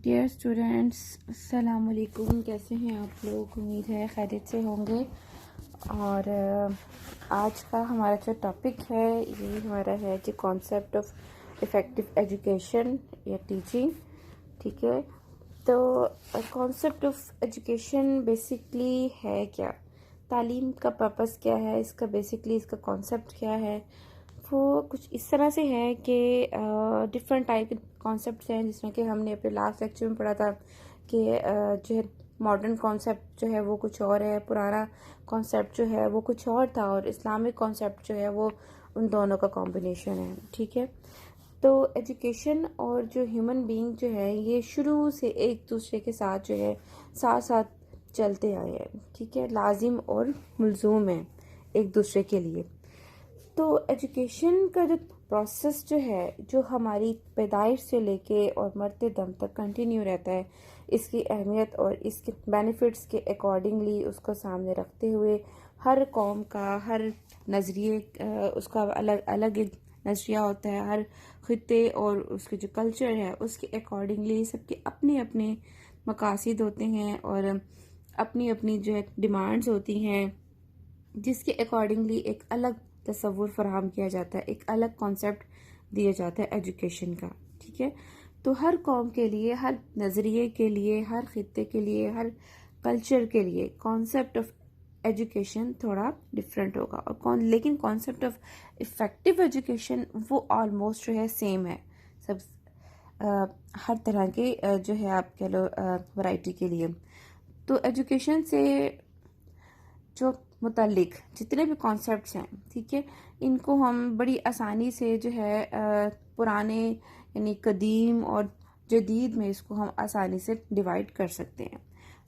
Dear students, अस्सलाम वालेकुम। कैसे हैं आप लोग? उम्मीद है खैरियत से होंगे। और आज का हमारा जो टॉपिक है ये हमारा है जो कॉन्सेप्ट ऑफ इफ़ेक्टिव एजुकेशन या टीचिंग। ठीक है, तो कॉन्सेप्ट ऑफ एजुकेशन बेसिकली है क्या, तालीम का पर्पस क्या है, इसका बेसिकली इसका कॉन्सेप्ट क्या है, वो कुछ इस तरह से है कि डिफरेंट टाइप के कॉन्सेप्ट्स हैं, जिसमें कि हमने अपने लास्ट लेक्चर में पढ़ा था कि जो है मॉडर्न कॉन्सेप्ट जो है वो कुछ और है, पुराना कॉन्सेप्ट जो है वो कुछ और था, और इस्लामिक कॉन्सेप्ट जो है वो उन दोनों का कॉम्बिनेशन है। ठीक है, तो एजुकेशन और जो ह्यूमन बीइंग जो है ये शुरू से एक दूसरे के साथ जो है साथ साथ चलते आए हैं। ठीक है, लाजिम और मुलजूम है एक दूसरे के लिए। तो एजुकेशन का जो प्रोसेस जो है जो हमारी पैदाइश से लेके और मरते दम तक कंटिन्यू रहता है, इसकी अहमियत और इसके बेनिफिट्स के अकॉर्डिंगली उसको सामने रखते हुए हर कौम का हर नज़रिए उसका अलग अलग एक नज़रिया होता है। हर खित्ते और उसके जो कल्चर है उसके अकॉर्डिंगली सबके अपने अपने मकासद होते हैं और अपनी अपनी जो है डिमांड्स होती हैं, जिसके अकॉर्डिंगली एक अलग तस्वुर फराहम किया जाता है, एक अलग कॉन्सेप्ट दिया जाता है एजुकेशन का। ठीक है, तो हर कौम के लिए, हर नज़रिए के लिए, हर खित्ते के लिए, हर कल्चर के लिए कॉन्सेप्ट ऑफ एजुकेशन थोड़ा डिफरेंट होगा, और लेकिन कॉन्सेप्ट ऑफ इफ़ेक्टिव एजुकेशन वो ऑलमोस्ट जो है सेम है सब हर तरह के जो है आप कह लो वैरायटी के लिए। तो एजुकेशन से जो मुतालिक जितने भी कॉन्सेप्ट्स हैं, ठीक है, इनको हम बड़ी आसानी से जो है पुराने यानी कदीम और जदीद में इसको हम आसानी से डिवाइड कर सकते हैं।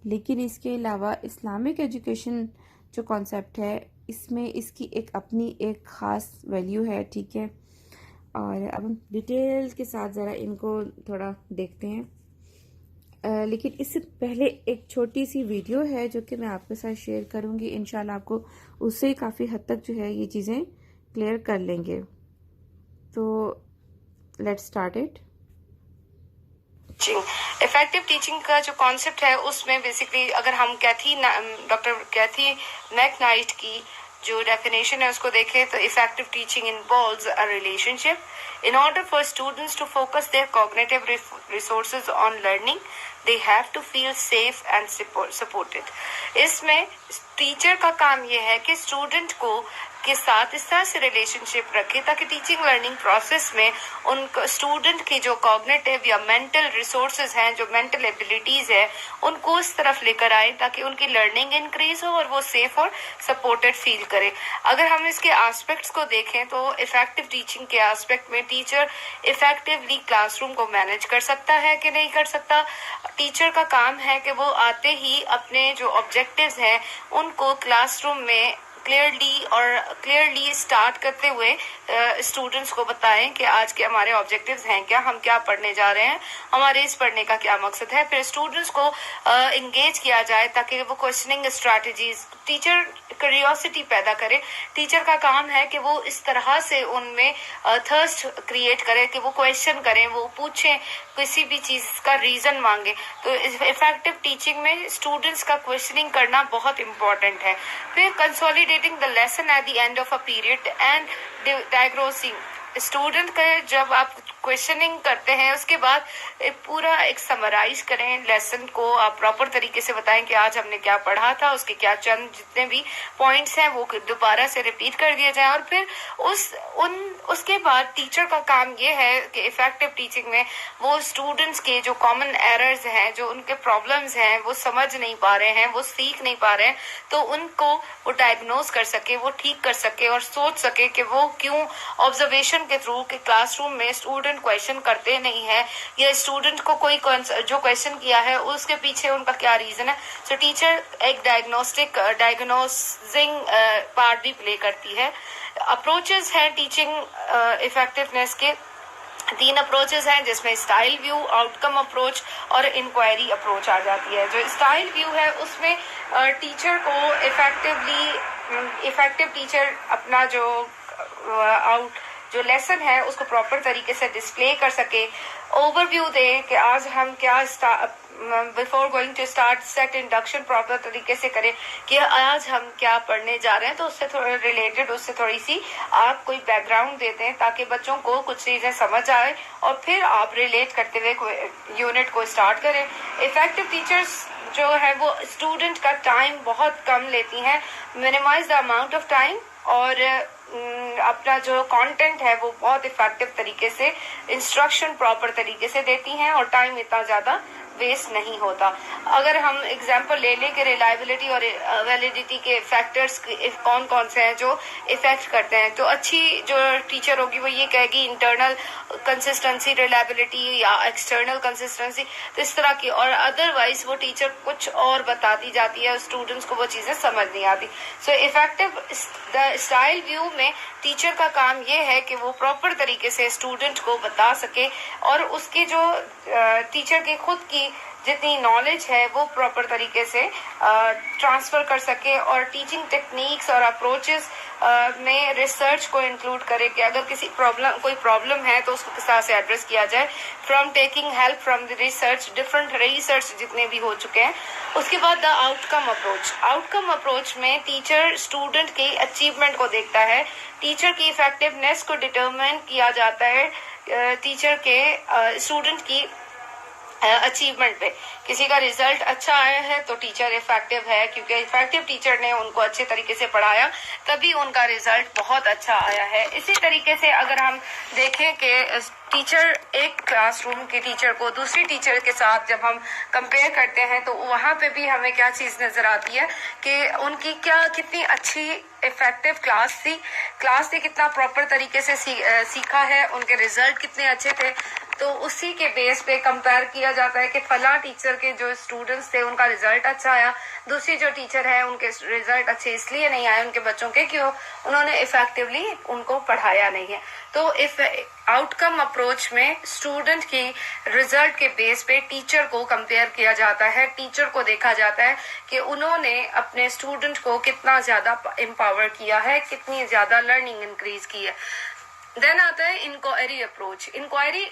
लेकिन इसके अलावा इस्लामिक एजुकेशन जो कॉन्सेप्ट है इसमें इसकी एक अपनी एक ख़ास वैल्यू है। ठीक है, और अब हम डिटेल के साथ ज़रा इनको थोड़ा देखते हैं। लेकिन इससे पहले एक छोटी सी वीडियो है जो कि मैं आपके साथ शेयर करूंगी। इंशाल्लाह आपको उससे काफ़ी हद तक जो है ये चीज़ें क्लियर कर लेंगे। तो let's start it. Effective teaching का जो कॉन्सेप्ट है उसमें बेसिकली अगर हम डॉक्टर कैथी मैकनाइट की जो डेफिनेशन है उसको देखें तो effective teaching involves a relationship in order for students to focus their cognitive resources on learning they have to feel safe and supported. इसमें टीचर का काम यह है कि स्टूडेंट को के साथ इस तरह से रिलेशनशिप रखे ताकि टीचिंग लर्निंग प्रोसेस में उनको स्टूडेंट की जो कॉग्निटिव या मेंटल रिसोर्सेज हैं, जो मेंटल एबिलिटीज है, उनको उस तरफ लेकर आए ताकि उनकी लर्निंग इंक्रीज हो और वो सेफ और सपोर्टेड फील करे। अगर हम इसके एस्पेक्ट्स को देखें तो इफेक्टिव टीचिंग के एस्पेक्ट में टीचर इफेक्टिवली क्लासरूम को मैनेज कर सकता है कि नहीं कर सकता। टीचर का काम है कि वो आते ही अपने जो ऑब्जेक्टिव्स हैं उनको क्लासरूम में क्लियरली स्टार्ट करते हुए स्टूडेंट्स को बताएं कि आज के हमारे ऑब्जेक्टिव्स हैं क्या, हम क्या पढ़ने जा रहे हैं, हमारे इस पढ़ने का क्या मकसद है। फिर स्टूडेंट्स को इंगेज किया जाए ताकि वो क्वेश्चनिंग स्ट्रैटेजीज, टीचर क्यूरियोसिटी पैदा करे। टीचर का काम है कि वो इस तरह से उनमें थर्स्ट क्रिएट करे कि वो क्वेश्चन करें, वो पूछें, किसी भी चीज का रीजन मांगे। तो इफेक्टिव टीचिंग में स्टूडेंट्स का क्वेश्चनिंग करना बहुत इंपॉर्टेंट है। फिर consolidating the lesson at the end of a period and diagnosing. Student का जब आप क्वेश्चनिंग करते हैं उसके बाद पूरा एक समराइज करें लेसन को, आप प्रॉपर तरीके से बताएं कि आज हमने क्या पढ़ा था, उसके क्या चंद जितने भी पॉइंट्स हैं वो दोबारा से रिपीट कर दिया जाए। और फिर उसके बाद टीचर का काम ये है कि इफेक्टिव टीचिंग में वो स्टूडेंट्स के जो कॉमन एरर्स हैं, जो उनके प्रॉब्लम्स हैं, वो समझ नहीं पा रहे हैं, वो सीख नहीं पा रहे हैं, तो उनको वो डायग्नोज कर सके, वो ठीक कर सके और सोच सके कि वो क्यों ऑब्जर्वेशन के थ्रू के क्लासरूम में स्टूडेंट क्वेश्चन करते नहीं है, या स्टूडेंट को कोई जो क्वेश्चन किया है उसके पीछे उनका क्या रीजन है। सो टीचर एक डायग्नोसिंग पार्ट भी प्ले करती है। अप्रोचेस हैं टीचिंग इफेक्टिवनेस के, 3 अप्रोचेस हैं जिसमें स्टाइल व्यू, आउटकम अप्रोच और इंक्वायरी अप्रोच आ जाती है। जो स्टाइल व्यू है उसमें टीचर को इफेक्टिव टीचर अपना जो जो लेसन है उसको प्रॉपर तरीके से डिस्प्ले कर सके, ओवरव्यू दे कि आज हम क्या before going to start set induction proper तरीके से करें कि आज हम क्या पढ़ने जा रहे हैं, तो उससे थोड़ा रिलेटेड उससे थोड़ी सी आप कोई बैकग्राउंड देते हैं ताकि बच्चों को कुछ चीजें समझ आए और फिर आप रिलेट करते हुए यूनिट को स्टार्ट करें। इफेक्टिव टीचर्स जो है वो स्टूडेंट का टाइम बहुत कम लेती हैं, minimize the amount of time, और अपना जो कंटेंट है वो बहुत इफेक्टिव तरीके से इंस्ट्रक्शन प्रॉपर तरीके से देती हैं और टाइम इतना ज्यादा वेस्ट नहीं होता। अगर हम एग्जांपल ले लें कि रिलायबिलिटी और वैलिडिटी के फैक्टर्स कौन कौन से हैं जो इफेक्ट करते हैं, तो अच्छी जो टीचर होगी वो ये कहेगी इंटरनल कंसिस्टेंसी, रिलायबिलिटी या एक्सटर्नल कंसिस्टेंसी, तो इस तरह की, और अदरवाइज वो टीचर कुछ और बताती जाती है, स्टूडेंट्स को वो चीजें समझ नहीं आती। सो इफेक्टिव स्टाइल व्यू में टीचर का काम ये है कि वो प्रॉपर तरीके से स्टूडेंट को बता सके और उसकी जो टीचर की खुद की जितनी नॉलेज है वो प्रॉपर तरीके से ट्रांसफर कर सके, और टीचिंग टेक्निक्स और अप्रोचेस में रिसर्च को इंक्लूड करे कि अगर कोई प्रॉब्लम है तो उसको किस तरह से एड्रेस किया जाए, from taking help from the research, different research जितने भी हो चुके हैं। उसके बाद द आउटकम अप्रोच में टीचर स्टूडेंट के अचीवमेंट को देखता है, टीचर की इफेक्टिवनेस को डिटरमाइन किया जाता है टीचर के स्टूडेंट की अचीवमेंट पे। किसी का रिजल्ट अच्छा आया है तो टीचर इफेक्टिव है, क्योंकि इफेक्टिव टीचर ने उनको अच्छे तरीके से पढ़ाया तभी उनका रिजल्ट बहुत अच्छा आया है। इसी तरीके से अगर हम देखें कि टीचर एक क्लासरूम के टीचर को दूसरी टीचर के साथ जब हम कंपेयर करते हैं तो वहां पे भी हमें क्या चीज नजर आती है कि उनकी कितनी अच्छी इफेक्टिव क्लास थी, कितना प्रॉपर तरीके से सीखा है, उनके रिजल्ट कितने अच्छे थे, तो उसी के बेस पे कंपेयर किया जाता है कि फला टीचर के जो स्टूडेंट्स थे उनका रिजल्ट अच्छा आया, दूसरी जो टीचर है उनके रिजल्ट अच्छे इसलिए नहीं आए उनके बच्चों के कि उन्होंने इफेक्टिवली उनको पढ़ाया नहीं है। तो इफ आउटकम अप्रोच में स्टूडेंट की रिजल्ट के बेस पे टीचर को कंपेयर किया जाता है, टीचर को देखा जाता है कि उन्होंने अपने स्टूडेंट को कितना ज्यादा एम्पावर किया है, कितनी ज्यादा लर्निंग इंक्रीज की है। देन आता है इंक्वायरी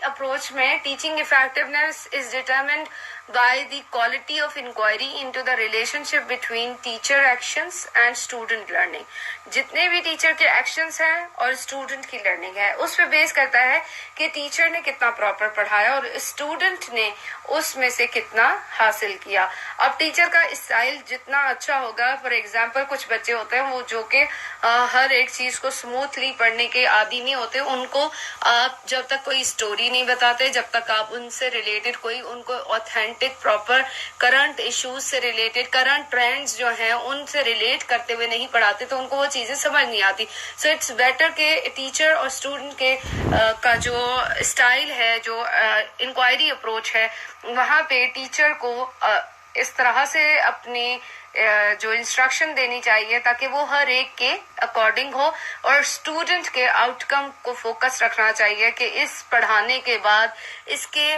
अप्रोच में teaching effectiveness is determined by the quality of inquiry into the relationship between teacher actions and student learning। जितने भी टीचर के एक्शंस हैं और स्टूडेंट की लर्निंग है उस पे बेस करता है कि टीचर ने कितना प्रॉपर पढ़ाया और स्टूडेंट ने उसमें से कितना हासिल किया। अब टीचर का स्टाइल जितना अच्छा होगा, फॉर एग्जाम्पल कुछ बच्चे होते हैं वो जो कि हर एक चीज को स्मूथली पढ़ने के आदी नहीं होते, उनको आप जब तक कोई स्टोरी नहीं बताते, जब तक आप उनसे रिलेटेड कोई उनको ऑथेंटिक प्रॉपर करंट इश्यूज से रिलेटेड करंट ट्रेंड्स जो हैं उनसे रिलेट करते हुए नहीं पढ़ाते तो उनको वो चीजें समझ नहीं आती। सो इट्स बेटर के टीचर और स्टूडेंट के का जो स्टाइल है, जो इंक्वायरी अप्रोच है, वहां पे टीचर को इस तरह से अपनी जो इंस्ट्रक्शन देनी चाहिए ताकि वो हर एक के अकॉर्डिंग हो, और स्टूडेंट के आउटकम को फोकस रखना चाहिए कि इस पढ़ाने के बाद इसके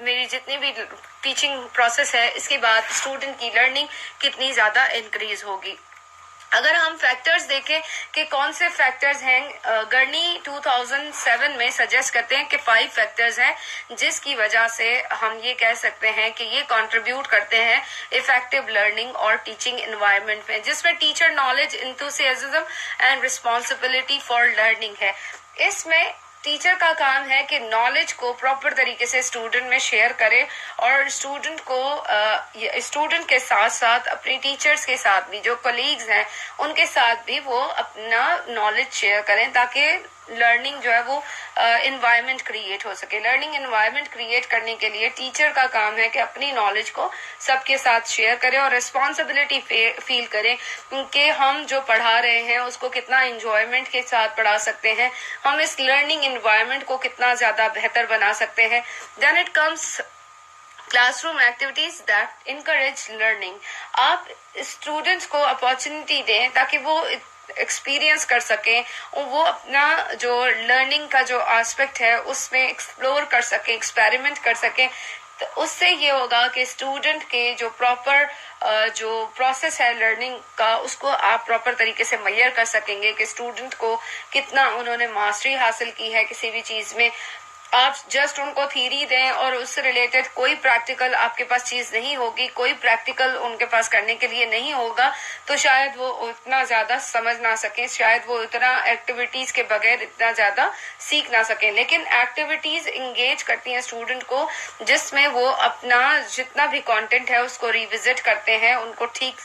मेरी जितनी भी टीचिंग प्रोसेस है इसके बाद स्टूडेंट की लर्निंग कितनी ज्यादा इंक्रीज होगी। अगर हम फैक्टर्स देखें कि कौन से फैक्टर्स हैं, गर्नी 2007 में सजेस्ट करते हैं कि 5 फैक्टर्स हैं जिसकी वजह से हम ये कह सकते हैं कि ये कंट्रीब्यूट करते हैं इफेक्टिव लर्निंग और टीचिंग एनवायरनमेंट में, जिसमें teacher knowledge, enthusiasm and responsibility for learning है। इसमें टीचर का काम है कि नॉलेज को प्रॉपर तरीके से स्टूडेंट में शेयर करे और स्टूडेंट के साथ साथ अपने टीचर्स के साथ भी, जो कलीग्स हैं उनके साथ भी वो अपना नॉलेज शेयर करें ताकि लर्निंग जो है वो एनवायरनमेंट क्रिएट हो सके। लर्निंग एनवायरनमेंट क्रिएट करने के लिए टीचर का काम है कि अपनी नॉलेज को सबके साथ शेयर करें और रिस्पॉन्सिबिलिटी फील करें कि हम जो पढ़ा रहे हैं उसको कितना एंजॉयमेंट के साथ पढ़ा सकते हैं, हम इस लर्निंग एनवायरनमेंट को कितना ज्यादा बेहतर बना सकते हैं। Then it comes classroom activities that encourage learning. आप स्टूडेंट्स को अपॉर्चुनिटी दें ताकि वो एक्सपीरियंस कर सकें और वो अपना जो लर्निंग का जो एस्पेक्ट है उसमें एक्सप्लोर कर सकें, एक्सपेरिमेंट कर सकें, तो उससे ये होगा कि स्टूडेंट के जो प्रॉपर जो प्रोसेस है लर्निंग का उसको आप प्रॉपर तरीके से मेजर कर सकेंगे कि स्टूडेंट को कितना उन्होंने मास्टरी हासिल की है किसी भी चीज में। आप जस्ट उनको थ्योरी दें और उससे रिलेटेड कोई प्रैक्टिकल आपके पास चीज नहीं होगी, कोई प्रैक्टिकल उनके पास करने के लिए नहीं होगा, तो शायद वो उतना ज्यादा समझ ना सकें, शायद वो उतना एक्टिविटीज के बगैर इतना ज्यादा सीख ना सकें। लेकिन एक्टिविटीज इंगेज करती हैं स्टूडेंट को, जिसमें वो अपना जितना भी कंटेंट है उसको रिविजिट करते हैं, उनको ठीक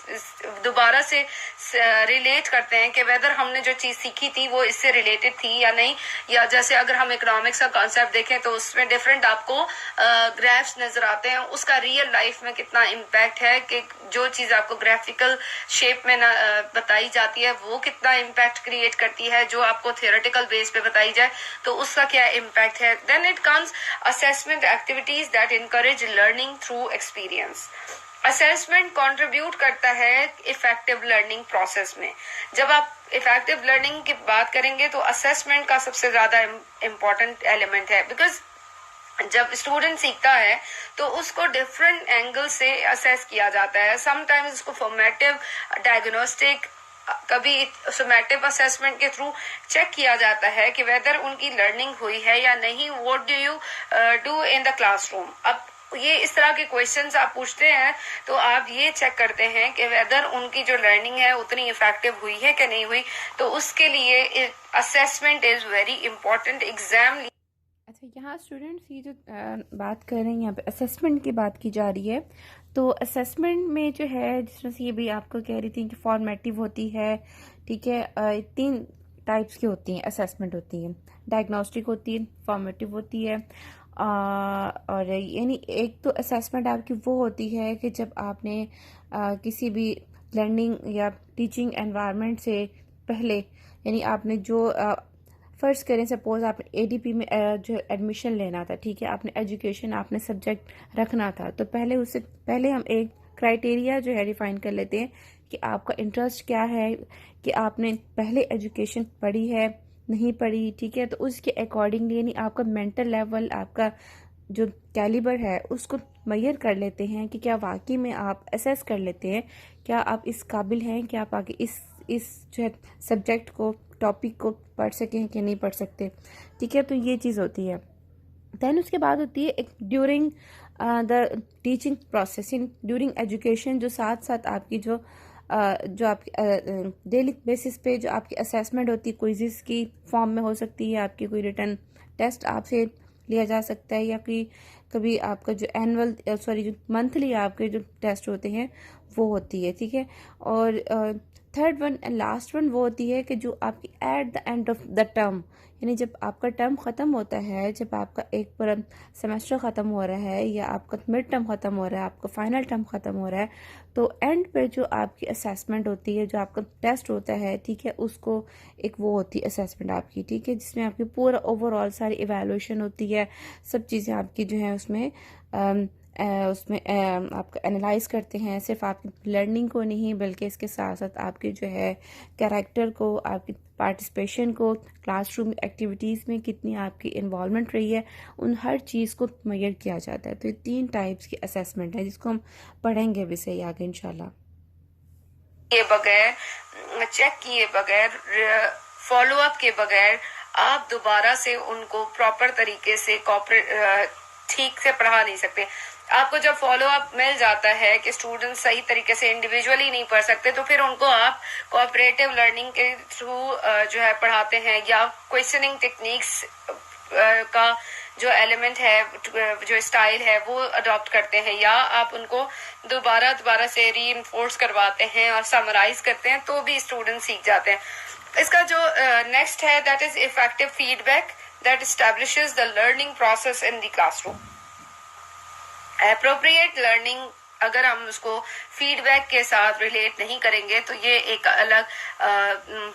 दोबारा से रिलेट करते हैं कि वेदर हमने जो चीज सीखी थी वो इससे रिलेटेड थी या नहीं। या जैसे अगर हम इकोनॉमिक्स का कॉन्सेप्ट देखें तो उसमें डिफरेंट आपको ग्राफ्स नजर आते हैं, उसका रियल लाइफ में कितना इम्पैक्ट है, कि जो चीज आपको ग्राफिकल शेप में बताई जाती है वो कितना इम्पैक्ट क्रिएट करती है, जो आपको थियोरेटिकल बेस पे बताई जाए तो उसका क्या इम्पैक्ट है। Then it comes assessment activities that encourage learning through experience. Assessment contribute करता है इफेक्टिव लर्निंग प्रोसेस में। जब आप इफेक्टिव लर्निंग की बात करेंगे तो असेसमेंट का सबसे ज्यादा इम्पोर्टेंट एलिमेंट है, बिकॉज जब स्टूडेंट सीखता है तो उसको डिफरेंट एंगल से असेस किया जाता है। समटाइम्स उसको फॉर्मेटिव, डायग्नोस्टिक, कभी समेटिव असेसमेंट के थ्रू चेक किया जाता है कि वेदर उनकी लर्निंग हुई है या नहीं। What do you do in the classroom. अब ये इस तरह के क्वेश्चंस आप पूछते हैं तो आप ये चेक करते हैं कि वेदर उनकी जो लर्निंग है उतनी इफेक्टिव हुई है कि नहीं हुई। तो उसके लिए assessment is very important. Exam अच्छा, यहाँ स्टूडेंट्स ये जो बात कर रहे हैं, यहाँ पे असेसमेंट की बात की जा रही है। तो असेसमेंट में जो है, जिसमें से ये भी आपको कह रही थी कि फॉर्मेटिव होती है, ठीक है, 3 टाइप्स की होती हैं असेसमेंट होती है। डायग्नोस्टिक होती है, फॉर्मेटिव होती है, और यानी एक तो असेसमेंट आपकी वो होती है कि जब आपने किसी भी लर्निंग या टीचिंग एनवायरनमेंट से पहले, यानी आपने जो फ़र्ज़ करें सपोज आपने एडीपी में जो एडमिशन लेना था, ठीक है, आपने एजुकेशन, आपने सब्जेक्ट रखना था, तो पहले उससे पहले हम एक क्राइटेरिया जो है डिफ़ाइन कर लेते हैं कि आपका इंटरेस्ट क्या है, कि आपने पहले एजुकेशन पढ़ी है नहीं पढ़ी, ठीक है। तो उसके अकॉर्डिंगली यानी आपका मेंटल लेवल, आपका जो कैलिबर है उसको मेजर कर लेते हैं कि क्या वाकई में आप असेस कर लेते हैं क्या आप इस काबिल हैं कि आप आगे इस जो है सब्जेक्ट को, टॉपिक को पढ़ सकें कि नहीं पढ़ सकते, ठीक है। तो ये चीज़ होती है। दैन उसके बाद होती है एक during the teaching processing, during education, जो साथ साथ आपकी जो आपकी डेली बेसिस पे जो आपकी असेसमेंट होती है, क्विज़ेस की फॉर्म में हो सकती है, आपकी कोई रिटर्न टेस्ट आपसे लिया जा सकता है, या कभी आपका जो जो मंथली आपके जो टेस्ट होते हैं वो होती है, ठीक है। और third one and last one वो होती है कि जो आपकी at the end of the term, यानी जब आपका टर्म ख़त्म होता है, जब आपका एक पूरा सेमेस्टर ख़त्म हो रहा है या आपका मिड टर्म ख़त्म हो रहा है, आपका फाइनल टर्म ख़त्म हो रहा है, तो एंड पे जो आपकी असेसमेंट होती है, जो आपका टेस्ट होता है, ठीक है, उसको एक वो होती है असेसमेंट आपकी, ठीक है, जिसमें आपकी पूरा ओवरऑल सारी इवैल्यूएशन होती है, सब चीज़ें आपकी जो है उसमें आपका एनालाइज करते हैं, सिर्फ आपकी लर्निंग को नहीं बल्कि इसके साथ साथ आपके जो है कैरेक्टर को, आपकी पार्टिसिपेशन को, क्लासरूम एक्टिविटीज़ में कितनी आपकी इन्वॉल्वमेंट रही है, उन हर चीज़ को मेजर किया जाता है। तो ये 3 टाइप्स की असेसमेंट है जिसको हम पढ़ेंगे भी सही आगे इंशाल्लाह। के बगैर, चेक किए बगैर, फॉलो अप के बगैर आप दोबारा से उनको प्रॉपर तरीके से ठीक से पढ़ा नहीं सकते। आपको जब फॉलो अप मिल जाता है कि स्टूडेंट सही तरीके से इंडिविजुअली नहीं पढ़ सकते, तो फिर उनको आप कोऑपरेटिव लर्निंग के थ्रू जो है पढ़ाते हैं, या क्वेश्चनिंग टेक्निक्स का जो एलिमेंट है, जो स्टाइल है वो अडॉप्ट करते हैं, या आप उनको दोबारा से रीइंफोर्स करवाते हैं और समराइज करते हैं, तो भी स्टूडेंट सीख जाते हैं। इसका जो नेक्स्ट है that is effective feedback that establishes the learning process in the classroom. Appropriate learning अगर हम उसको फीडबैक के साथ रिलेट नहीं करेंगे तो ये एक अलग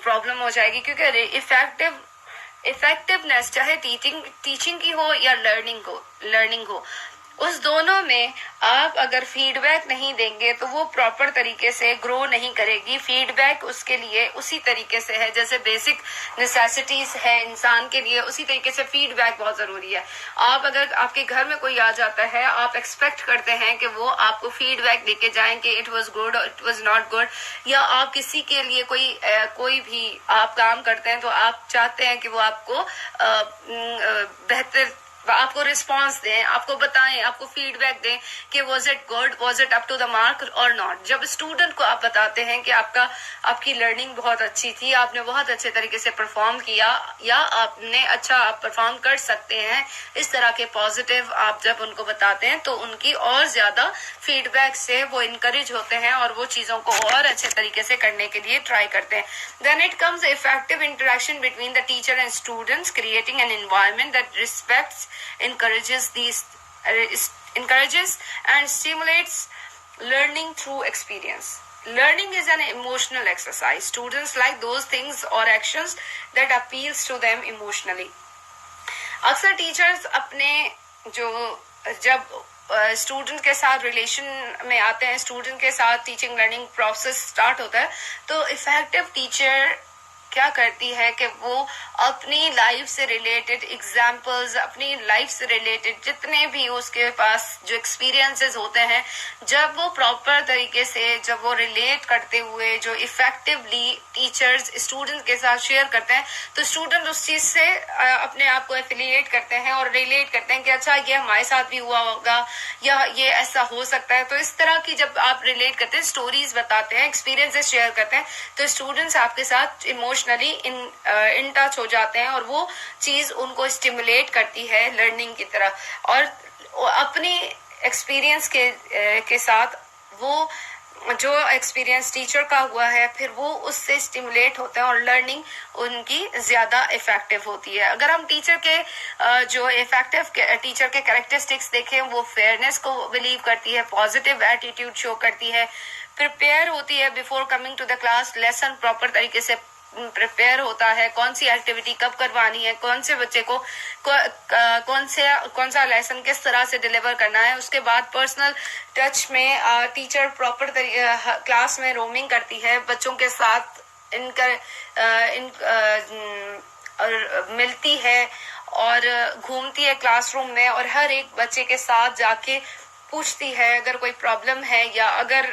प्रॉब्लम हो जाएगी, क्योंकि इफेक्टिवनेस चाहे टीचिंग की हो या लर्निंग हो, उस दोनों में आप अगर फीडबैक नहीं देंगे तो वो प्रॉपर तरीके से ग्रो नहीं करेगी। फीडबैक उसके लिए उसी तरीके से है जैसे बेसिक नेसेसिटीज है इंसान के लिए, उसी तरीके से फीडबैक बहुत जरूरी है। आप अगर आपके घर में कोई आ जाता है, आप एक्सपेक्ट करते हैं कि वो आपको फीडबैक देके जाएं कि इट वाज गुड और इट वाज नॉट गुड, या आप किसी के लिए कोई भी आप काम करते हैं तो आप चाहते हैं कि वो आपको बेहतर आपको रिस्पांस दें, आपको बताएं, आपको फीडबैक दें कि was it good, was it up to the mark और नॉट। जब स्टूडेंट को आप बताते हैं कि आपकी लर्निंग बहुत अच्छी थी, आपने बहुत अच्छे तरीके से परफॉर्म किया या आपने आप परफॉर्म कर सकते हैं, इस तरह के पॉजिटिव आप जब उनको बताते हैं तो उनकी और ज्यादा फीडबैक से वो इनकरेज होते हैं और वो चीजों को और अच्छे तरीके से करने के लिए ट्राई करते हैं। Then it comes effective interaction between the teacher and students, creating an environment that respects, encourages and stimulates learning through experience. Learning is an emotional exercise. Students like those things or actions that appeals to them emotionally. अक्सर teachers अपने जब student के साथ relation में आते हैं, student के साथ टीचिंग लर्निंग प्रोसेस स्टार्ट होता है, तो इफेक्टिव टीचर क्या करती है कि वो अपनी लाइफ से रिलेटेड एग्जाम्पल्स, अपनी लाइफ से रिलेटेड जितने भी उसके पास जो एक्सपीरियंसेस होते हैं, जब वो प्रॉपर तरीके से जब वो रिलेट करते हुए जो इफेक्टिवली टीचर्स स्टूडेंट के साथ शेयर करते हैं, तो स्टूडेंट उस चीज से अपने आप को एफिलिएट करते हैं और रिलेट करते हैं कि अच्छा ये हमारे साथ भी हुआ होगा या ये ऐसा हो सकता है। तो इस तरह की जब आप रिलेट करते हैं, स्टोरीज बताते हैं, एक्सपीरियंसेस शेयर करते हैं, तो स्टूडेंट्स आपके साथ इमोशनली इन टच हो जाते हैं और वो चीज उनको स्टिमुलेट करती है लर्निंग की तरह। और अपनी एक्सपीरियंस के साथ वो जो एक्सपीरियंस टीचर का हुआ है, फिर वो उससे स्टिमुलेट होते हैं और लर्निंग उनकी ज्यादा इफेक्टिव होती है। अगर हम टीचर के जो इफेक्टिव टीचर के कैरेक्टरिस्टिक्स देखें, वो फेयरनेस को बिलीव करती है, पॉजिटिव एटीट्यूड शो करती है, प्रिपेयर होती है before coming to the class, lesson proper तरीके से प्रिपेयर होता है, कौन सी एक्टिविटी कब करवानी है, कौन से बच्चे को कौन सा लेसन किस तरह से डिलीवर करना है। उसके बाद पर्सनल टच में टीचर प्रॉपर क्लास में रोमिंग करती है, बच्चों के साथ मिलती है और घूमती है क्लासरूम में और हर एक बच्चे के साथ जाके पूछती है अगर कोई प्रॉब्लम है या अगर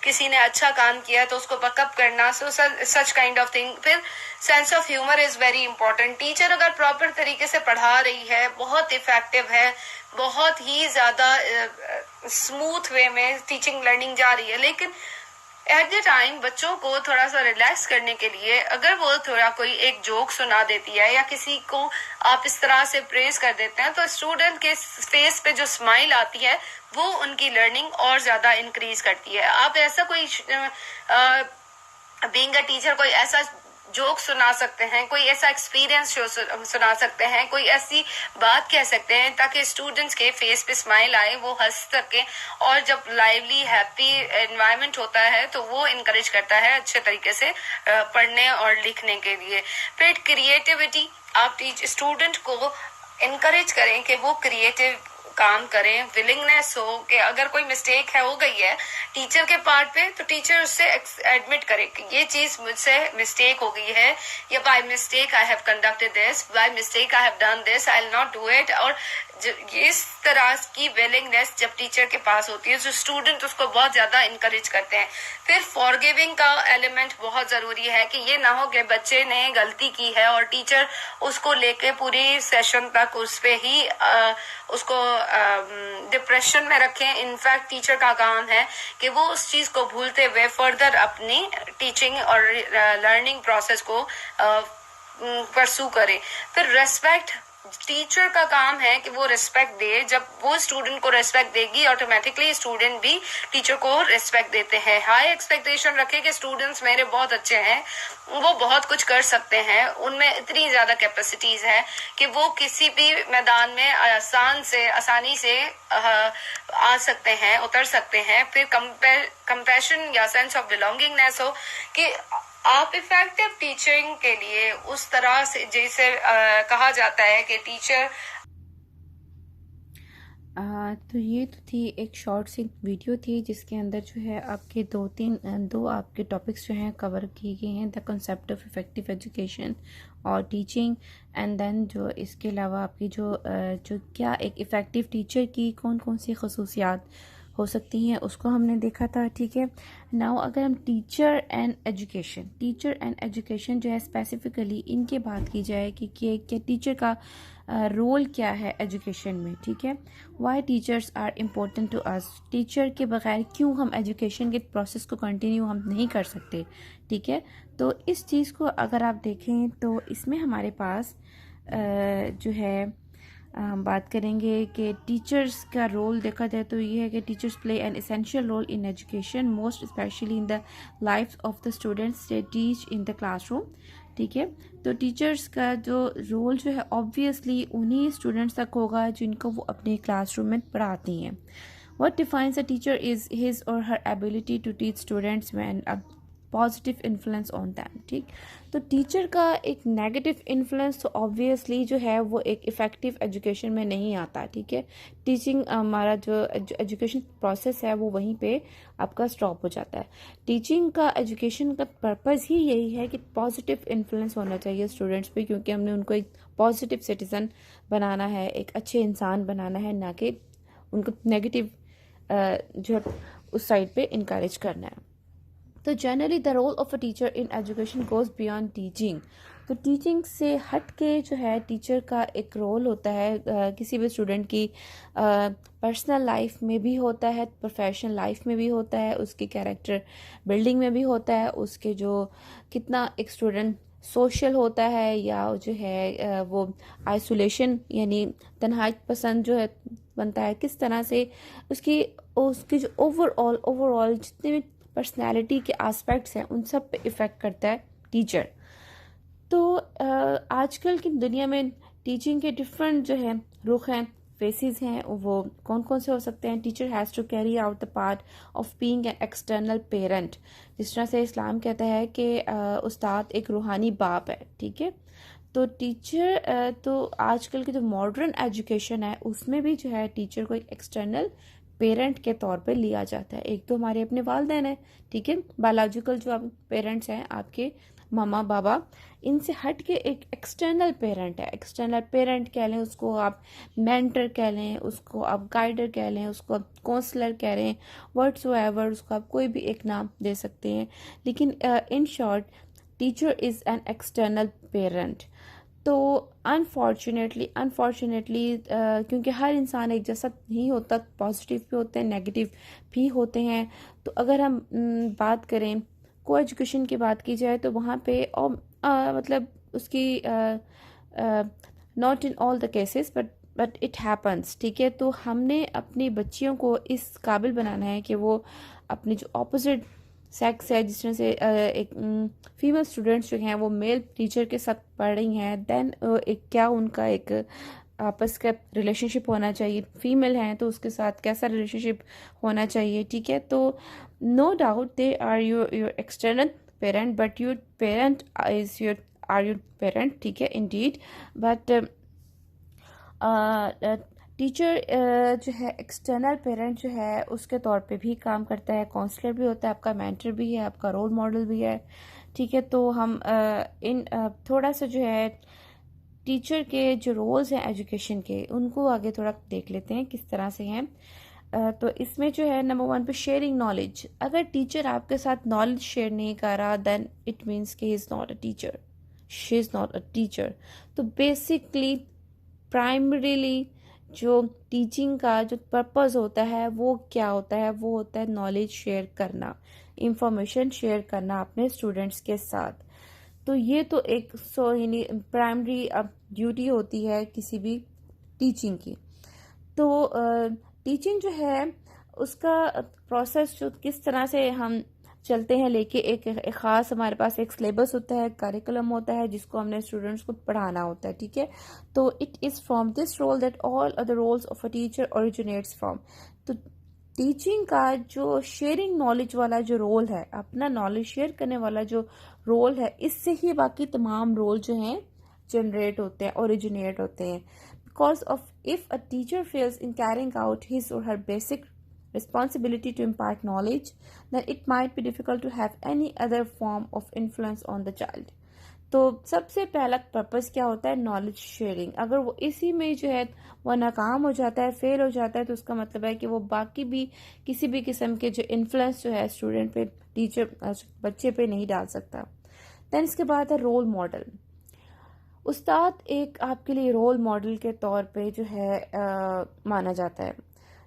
किसी ने अच्छा काम किया तो उसको बकअप करना, सच काइंड ऑफ थिंग। फिर sense of humour is very important. Teacher अगर प्रॉपर तरीके से पढ़ा रही है, बहुत इफेक्टिव है, बहुत ही ज्यादा स्मूथ वे में टीचिंग लर्निंग जा रही है, लेकिन एट द टाइम बच्चों को थोड़ा सा रिलैक्स करने के लिए अगर वो थोड़ा कोई एक जोक सुना देती है या किसी को आप इस तरह से प्रेज कर देते हैं, तो स्टूडेंट के फेस पे जो स्माइल आती है वो उनकी लर्निंग और ज्यादा इंक्रीज करती है। आप ऐसा कोई बीइंग अ टीचर कोई ऐसा जोक सुना सकते हैं, कोई ऐसा एक्सपीरियंस सुना सकते हैं, कोई ऐसी बात कह सकते हैं ताकि स्टूडेंट्स के फेस पे स्माइल आए, वो हंस सके। और जब लाइवली हैप्पी एनवायरनमेंट होता है तो वो इनकरेज करता है अच्छे तरीके से पढ़ने और लिखने के लिए। फिर क्रिएटिविटी, आप स्टूडेंट को इनकरेज करें कि वो क्रिएटिव काम करें, विलिंगनेस हो कि अगर कोई मिस्टेक हो गई है टीचर के पार्ट पे तो टीचर उससे एडमिट करे कि ये चीज मुझसे मिस्टेक हो गई है, या by mistake I have conducted this, by mistake I have done this, I will not do it. और इस तरह की विलिंगनेस जब टीचर के पास होती है तो स्टूडेंट उसको बहुत ज्यादा इनकरेज करते हैं। फिर फॉरगिविंग का एलिमेंट बहुत जरूरी है कि ये ना हो कि बच्चे ने गलती की है और टीचर उसको लेके पूरी सेशन तक उस पे ही उसको डिप्रेशन में रखें। इनफैक्ट टीचर का काम है कि वो उस चीज को भूलते हुए फर्दर अपनी टीचिंग और लर्निंग प्रोसेस को परसू करे। फिर रेस्पेक्ट, टीचर का काम है कि वो रिस्पेक्ट दे। जब वो स्टूडेंट को रिस्पेक्ट देगी ऑटोमेटिकली स्टूडेंट भी टीचर को रिस्पेक्ट देते हैं। हाई एक्सपेक्टेशन रखे कि स्टूडेंट्स मेरे बहुत अच्छे हैं, वो बहुत कुछ कर सकते हैं, उनमें इतनी ज्यादा कैपेसिटीज है कि वो किसी भी मैदान में आसानी से आ सकते हैं, उतर सकते हैं। फिर कंपैशन या सेंस ऑफ बिलोंगिंगनेस हो कि आप इफेक्टिव टीचिंग के लिए उस तरह से जैसे कहा जाता है कि टीचर तो ये तो थी एक शॉर्ट सी वीडियो थी जिसके अंदर जो है आपके दो आपके टॉपिक्स जो हैं कवर किए गए हैं, the concept of effective education और टीचिंग, एंड देन जो इसके अलावा आपकी जो क्या एक इफ़ेक्टिव टीचर की कौन कौन सी खसूसियात हो सकती हैं उसको हमने देखा था। ठीक है, नाउ अगर हम टीचर एंड एजुकेशन जो है स्पेसिफिकली इनके बात की जाए कि क्या टीचर का रोल क्या है एजुकेशन में। ठीक है, why teachers are important to us, teacher के बगैर क्यों हम एजुकेशन के प्रोसेस को कंटिन्यू हम नहीं कर सकते। ठीक है, तो इस चीज़ को अगर आप देखें तो इसमें हमारे पास जो है हम बात करेंगे कि टीचर्स का रोल देखा जाए तो ये है कि teachers play an essential role in education, most specially in the life of the students they teach in the classroom. ठीक है, तो टीचर्स का जो रोल जो है ऑब्वियसली उन्हीं स्टूडेंट्स तक होगा जिनको वो अपने क्लासरूम में पढ़ाती हैं। What defines a teacher is his or her ability to teach students when a positive influence on them. ठीक, तो टीचर का एक नेगेटिव इन्फ्लुएंस तो ऑब्वियसली जो है वो एक इफ़ेक्टिव एजुकेशन में नहीं आता। ठीक है, टीचिंग हमारा जो एजुकेशन प्रोसेस है वो वहीं पे आपका स्टॉप हो जाता है। टीचिंग का एजुकेशन का पर्पज़ ही यही है कि पॉजिटिव इन्फ्लुएंस होना चाहिए स्टूडेंट्स पे, क्योंकि हमने उनको एक पॉजिटिव सिटीज़न बनाना है, एक अच्छे इंसान बनाना है, ना कि उनको नेगेटिव जो है उस साइड पे इनकरेज करना है। तो generally the role of a teacher in education goes beyond teaching. तो टीचिंग से हट के जो है टीचर का एक रोल होता है किसी भी स्टूडेंट की पर्सनल लाइफ में भी होता है, प्रोफेशनल लाइफ में भी होता है, उसके कैरेक्टर बिल्डिंग में भी होता है, उसके जो कितना एक स्टूडेंट सोशल होता है या जो है वो आइसोलेशन यानी तन्हाई पसंद जो है बनता है, किस तरह से उसकी जो ओवरऑल जितने भी पर्सनैलिटी के एस्पेक्ट्स हैं उन सब पे इफ़ेक्ट करता है टीचर। तो आजकल की दुनिया में टीचिंग के डिफरेंट जो है रुख हैं, फेसेस हैं, वो कौन कौन से हो सकते हैं। Teacher has to carry out the part of being an external parent, जिस तरह से इस्लाम कहता है कि उस्ताद एक रूहानी बाप है। ठीक है, तो टीचर तो आजकल की जो मॉडर्न एजुकेशन है उसमें भी जो है टीचर को एक एक्सटर्नल पेरेंट के तौर पे लिया जाता है। एक तो हमारे अपने वालिदैन हैं, ठीक है, बायोलॉजिकल जो आप पेरेंट्स हैं आपके मामा बाबा, इनसे हट के एक एक्सटर्नल पेरेंट है। एक्सटर्नल पेरेंट कह लें उसको, आप मेंटर कह लें उसको, आप गाइडर कह लें उसको, आप काउंसलर कह लें, व्हाटसोएवर उसको आप कोई भी एक नाम दे सकते हैं, लेकिन in short teacher is an external parent. तो अनफॉर्चुनेटली क्योंकि हर इंसान एक जैसा नहीं होता, पॉजिटिव भी होते हैं नेगेटिव भी होते हैं। तो अगर हम बात करें को एजुकेशन की बात की जाए तो वहाँ पे मतलब उसकी not in all the cases but it happens. ठीक है, तो हमने अपनी बच्चियों को इस काबिल बनाना है कि वो अपने जो ऑपोजिट सेक्स है, जिस तरह से एक फीमेल स्टूडेंट्स जो हैं वो मेल टीचर के साथ पढ़ रही हैं, देन एक क्या उनका एक आपस का रिलेशनशिप होना चाहिए, फीमेल हैं तो उसके साथ कैसा रिलेशनशिप होना चाहिए। ठीक है, तो no doubt they are your external parent but your parent is your parent. ठीक है, इंडीड, बट टीचर जो है एक्सटर्नल पेरेंट जो है उसके तौर पे भी काम करता है, काउंसलर भी होता है, आपका मेंटर भी है, आपका रोल मॉडल भी है। ठीक है, तो हम थोड़ा सा जो है टीचर के जो रोल्स हैं एजुकेशन के उनको आगे थोड़ा देख लेते हैं किस तरह से हैं। तो इसमें जो है नंबर 1 पे शेयरिंग नॉलेज। अगर टीचर आपके साथ नॉलेज शेयर नहीं कर रहा देन इट मीन्स कि he is not a teacher, she is not a teacher. तो बेसिकली प्राइमरीली जो टीचिंग का जो पर्पस होता है वो क्या होता है, वो होता है नॉलेज शेयर करना, इंफॉर्मेशन शेयर करना अपने स्टूडेंट्स के साथ। तो ये तो एक प्राइमरी अब ड्यूटी होती है किसी भी टीचिंग की। तो टीचिंग जो है उसका प्रोसेस जो किस तरह से हम चलते हैं लेके एक ख़ास हमारे पास एक सिलेबस होता है, करिकुलम होता है जिसको हमने स्टूडेंट्स को पढ़ाना होता है। ठीक है, तो it is from this role that all other roles of a teacher originates from. तो टीचिंग का जो शेयरिंग नॉलेज वाला जो रोल है, अपना नॉलेज शेयर करने वाला जो रोल है, इससे ही बाकी तमाम रोल जो हैं जनरेट होते हैं, ओरिजिनेट होते हैं। because of if a teacher fails in carrying out his or her basic responsibility to impart knowledge, then it might be difficult to have any other form of influence on the child. तो सबसे पहला purpose क्या होता है? Knowledge sharing. अगर वो इसी में जो है वो नाकाम हो जाता है, फेल हो जाता है, तो उसका मतलब है कि वो बाकी भी किसी भी किस्म के जो इन्फ्लुएंस जो है स्टूडेंट पे, टीचर, बच्चे पे नहीं डाल सकता. दैन इसके बाद है रोल मॉडल. उस्ताद एक आपके लिए रोल मॉडल के तौर पे जो है माना जाता है.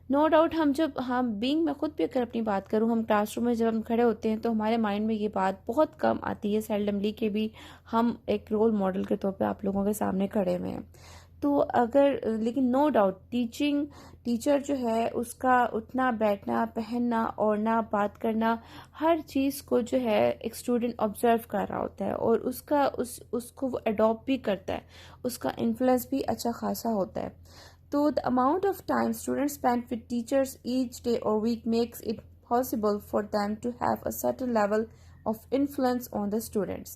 नो डाउट हम बीइंग, मैं खुद भी अगर अपनी बात करूं, हम क्लासरूम में जब हम खड़े होते हैं तो हमारे माइंड में ये बात बहुत कम आती है, सेल्डमली, के भी हम एक रोल मॉडल के तौर पे आप लोगों के सामने खड़े हुए हैं. तो अगर, लेकिन नो डाउट टीचर जो है उसका उठना, बैठना, पहनना, ओढ़ना, बात करना, हर चीज़ को जो है एक स्टूडेंट ऑब्जर्व कर रहा होता है और उसको वो अडॉप्ट भी करता है, उसका इन्फ्लुएंस भी अच्छा खासा होता है. So the amount of time students spend with teachers each day or week makes it possible for them to have a certain level of influence on the students.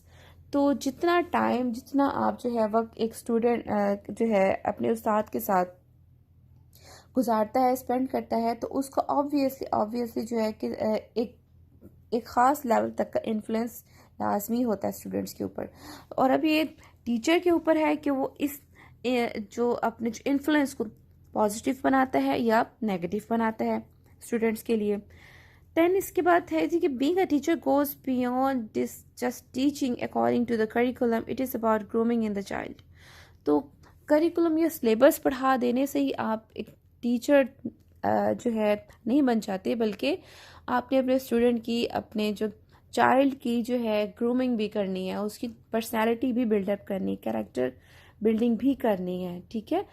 तो जितना टाइम, जितना आप जो है वक्त एक स्टूडेंट जो है अपने उस्ताद के साथ गुजारता है, स्पेंड करता है, तो उसको ऑब्वियसली जो है कि एक ख़ास लेवल तक का इन्फ्लुएंस लाजमी होता है स्टूडेंट्स के ऊपर. और अब ये टीचर के ऊपर है कि वो इस जो अपने जो इन्फ्लुएंस को पॉजिटिव बनाता है या नेगेटिव बनाता है स्टूडेंट्स के लिए. देन इसके बाद है जी कि being a teacher goes beyond this just teaching according to the curriculum. It is about grooming in the child. तो करिकुलम या सिलेबस पढ़ा देने से ही आप एक टीचर जो है नहीं बन जाते, बल्कि आपने अपने स्टूडेंट की, अपने जो चाइल्ड की जो है ग्रूमिंग भी करनी है, उसकी पर्सनैलिटी भी बिल्डअप करनी, कैरेक्टर बिल्डिंग भी करनी है. ठीक है.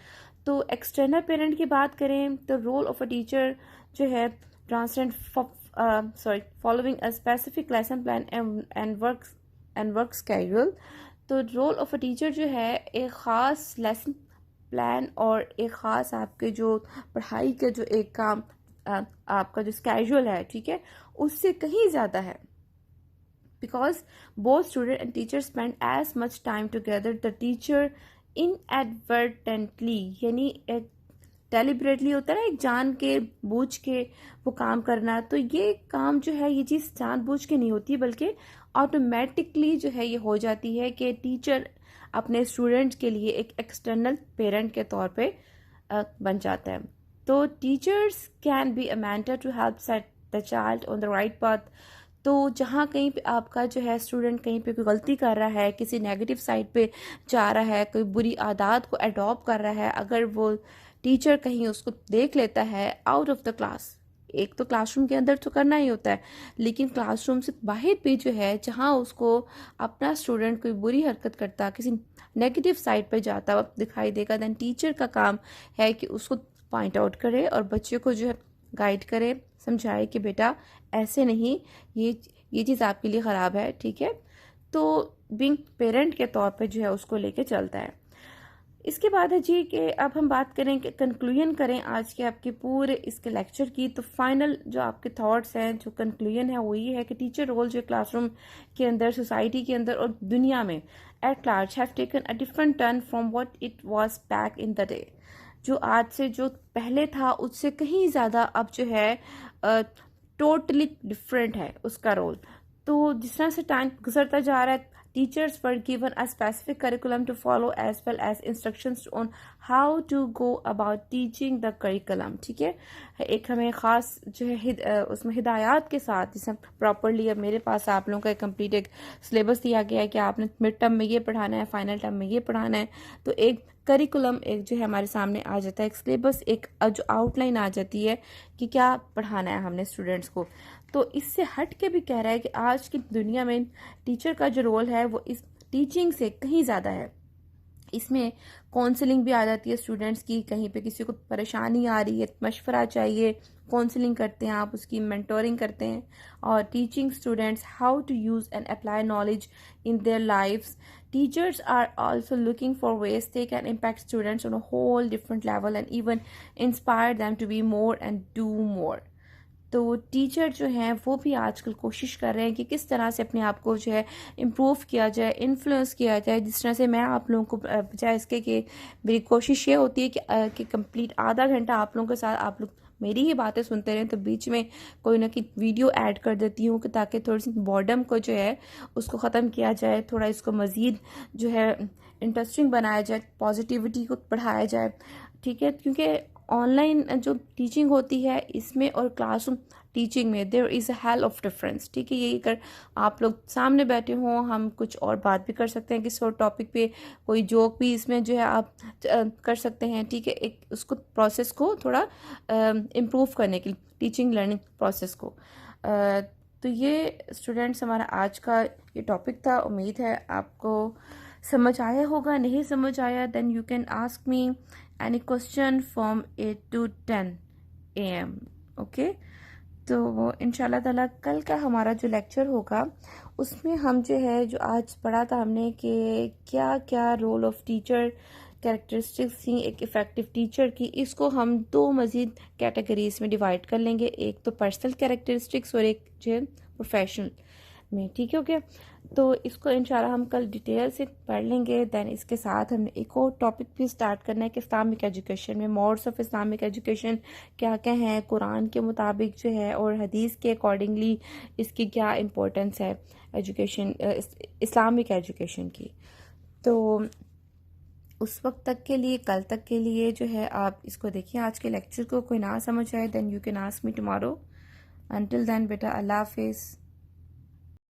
तो एक्सटर्नल पेरेंट की बात करें तो रोल ऑफ अ टीचर जो है ट्रांसलेंट following a specific lesson plan and work schedule. तो रोल ऑफ अ टीचर जो है एक ख़ास लेसन प्लान और एक ख़ास आपके जो पढ़ाई के जो एक काम आपका जो स्केड्यूल है, ठीक है, उससे कहीं ज़्यादा है. Because both student and teacher spend as much time together, the teacher inadvertently, यानी एक deliberately होता है ना, एक जान के बूझ के वो काम करना. तो ये काम जो है, ये चीज़ जान बूझ के नहीं होती, बल्कि ऑटोमेटिकली जो है ये हो जाती है कि टीचर अपने स्टूडेंट के लिए एक एक्सटर्नल पेरेंट के तौर पे बन जाता है. तो teachers can be a mentor to help set the child on the right path. तो जहाँ कहीं पे आपका जो है स्टूडेंट कहीं पे कोई गलती कर रहा है, किसी नेगेटिव साइड पे जा रहा है, कोई बुरी आदत को अडॉप्ट कर रहा है, अगर वो टीचर कहीं उसको देख लेता है आउट ऑफ द क्लास, एक तो क्लासरूम के अंदर तो करना ही होता है, लेकिन क्लासरूम से बाहर भी जो है, जहाँ उसको अपना स्टूडेंट कोई बुरी हरकत करता, किसी नेगेटिव साइड पे जाता वक्त दिखाई देगा, दैन टीचर का काम है कि उसको पॉइंट आउट करे और बच्चे को जो है गाइड करे, समझाए कि बेटा ऐसे नहीं, ये चीज़ आपके लिए ख़राब है. ठीक है. तो बीइंग पेरेंट के तौर पे जो है उसको लेके चलता है. इसके बाद है जी कि अब हम बात करें कि कंक्लूजन करें आज के आपके पूरे इसके लेक्चर की. तो फाइनल जो आपके थॉट्स हैं, जो कंक्लूजन है, वो ये है कि टीचर रोल जो क्लासरूम के अंदर, सोसाइटी के अंदर और दुनिया में at large have taken a different turn from what it was back in the day. जो आज से जो पहले था उससे कहीं ज़्यादा अब जो है टोटली डिफरेंट है उसका रोल. तो जिस तरह से टाइम गुजरता जा रहा है, teachers were given a specific curriculum to follow as well as instructions on how to go about teaching the curriculum. ठीक है. एक हमें ख़ास जो है उसमें हिदायत के साथ, जिसे प्रॉपरली अब मेरे पास आप लोगों का कंप्लीट एक सिलेबस दिया गया है कि आपने मिड टर्म में ये पढ़ाना है, फाइनल टर्म में ये पढ़ाना है. तो एक करिकुलम एक जो है हमारे सामने आ जाता है, एक सिलेबस, एक जो आउटलाइन आ जाती है कि क्या पढ़ाना है हमने स्टूडेंट्स को. तो इससे हट के भी कह रहा है कि आज की दुनिया में टीचर का जो रोल है वो इस टीचिंग से कहीं ज़्यादा है. इसमें काउंसलिंग भी आ जाती है स्टूडेंट्स की, कहीं पे किसी को परेशानी आ रही है, मशवरा चाहिए, काउंसलिंग करते हैं आप, उसकी मेंटोरिंग करते हैं, और teaching students how to use and apply knowledge in their lifes. Teachers are also looking for ways they can impact students on a whole different level and even inspire them to be more and do more. तो teacher जो हैं वो भी आजकल कोशिश कर रहे हैं कि किस तरह से अपने आप को जो है इम्प्रूव किया जाए, इन्फ्लुएंस किया जाए, जिस तरह से मैं आप लोगों को बजाय इसके कि मेरी कोशिश ये होती है कि कंप्लीट आधा घंटा आप लोगों के साथ आप लोग मेरी ही बातें सुनते रहें, तो बीच में कोई ना कोई वीडियो ऐड कर देती हूँ कि ताकि थोड़ी सी बॉर्डम को जो है उसको ख़त्म किया जाए, थोड़ा इसको मज़ीद जो है इंटरेस्टिंग बनाया जाए, पॉजिटिविटी को बढ़ाया जाए, ठीक है। क्योंकि ऑनलाइन जो टीचिंग होती है इसमें और क्लासरूम टीचिंग में there is a hell of difference, ठीक है। यही अगर आप लोग सामने बैठे हों, हम कुछ और बात भी कर सकते हैं किसी और टॉपिक पे, कोई जोक भी इसमें जो है आप कर सकते हैं, ठीक है। एक उसको प्रोसेस को थोड़ा इम्प्रूव करने के लिए, टीचिंग लर्निंग प्रोसेस को। तो ये स्टूडेंट्स हमारा आज का ये टॉपिक था। उम्मीद है आपको समझ आया होगा। नहीं समझ आया then you can ask me any question from 8 to 10 AM, okay. तो इंशाल्लाह ताला कल का हमारा जो लेक्चर होगा उसमें हम जो है, जो आज पढ़ा था हमने कि क्या क्या रोल ऑफ टीचर कैरेक्टरिस्टिक्स थी एक इफ़ेक्टिव टीचर की, इसको हम दो मज़ीद कैटेगरीज में डिवाइड कर लेंगे, एक तो पर्सनल कैरेक्टरिस्टिक्स और एक जो है प्रोफेशनल में, ठीक है। ओके, तो इसको इंशाल्लाह हम कल डिटेल से पढ़ लेंगे। देन इसके साथ हमने एक और टॉपिक भी स्टार्ट करना है कि इस्लामिक एजुकेशन में मोड्स ऑफ इस्लामिक एजुकेशन क्या क्या हैं, कुरान के मुताबिक जो है और हदीस के अकॉर्डिंगली इसकी क्या इम्पोर्टेंस है एजुकेशन, इस्लामिक एजुकेशन की। तो उस वक्त तक के लिए, कल तक के लिए जो है आप इसको देखिए आज के लेक्चर को। कोई ना समझ आए then you can ask me tomorrow. Until then बेटा, अल्लाह हाफिज़।